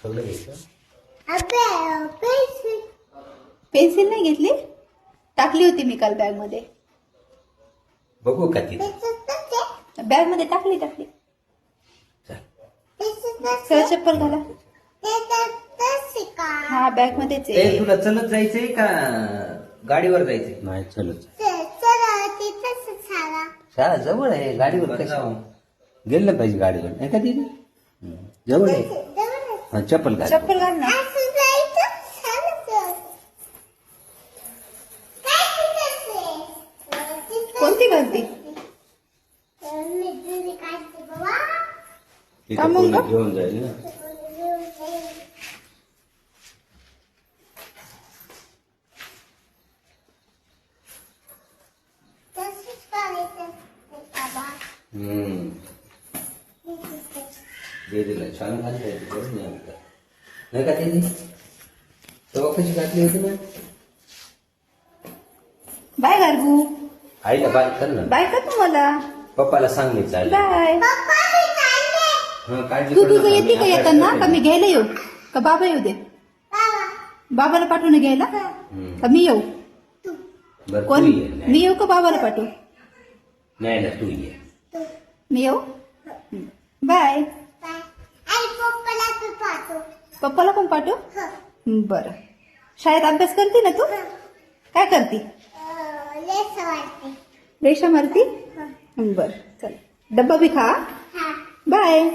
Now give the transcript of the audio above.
सगळं घेतलं. पेन्सिल नाही घेतली? टाकली होती मी काल बॅग मध्ये. बघू का ती? बॅग मध्ये टाकली. चल. चल चप्पल घाला. हा बॅग मध्येच ए आहे. तुला चलत जायचंय का गाडीवर जायचंय? नाही चलत. शाळा जवळ आहे, गाडीवर बरं कसं जाऊ. गेलं पाहिजे गाडीवर, नाही का दीदी? जवळ आहे. हा, चप्पल घाल. चप्पल घाल ना. कोणती घालती? तिथे का मग कोणी का? घेऊन जाईल ना. हम्म. दीदीला छान घालता येते, बरं नाही आमचं. नाही का दीदी? तेव्हा कशी घातली होती ना? बाय गार्गू. आईला बाय कर ना. बाय का तुम्हाला? पप्पाला सांग मी चालेल. बाय. हा, काळजी तू करू तुझं नका. येते का मी येताना अभ्यास का मी घ्यायला येऊ? का बाबा येऊ दे? बाबाला पाठवून घ्यायला हम्म. का मी येऊ? बरं, तू कोण? ये. नाही. मी येऊ का बाबाला पाठवू? नाही ना, तू ये. मी येऊ. बाय. पप्पाला पण पाठवू? बरं. शाळेत अभ्यास करते ना तू? काय करते? रेषा मारती? बरं चल. डब्बा बी खा. बाय.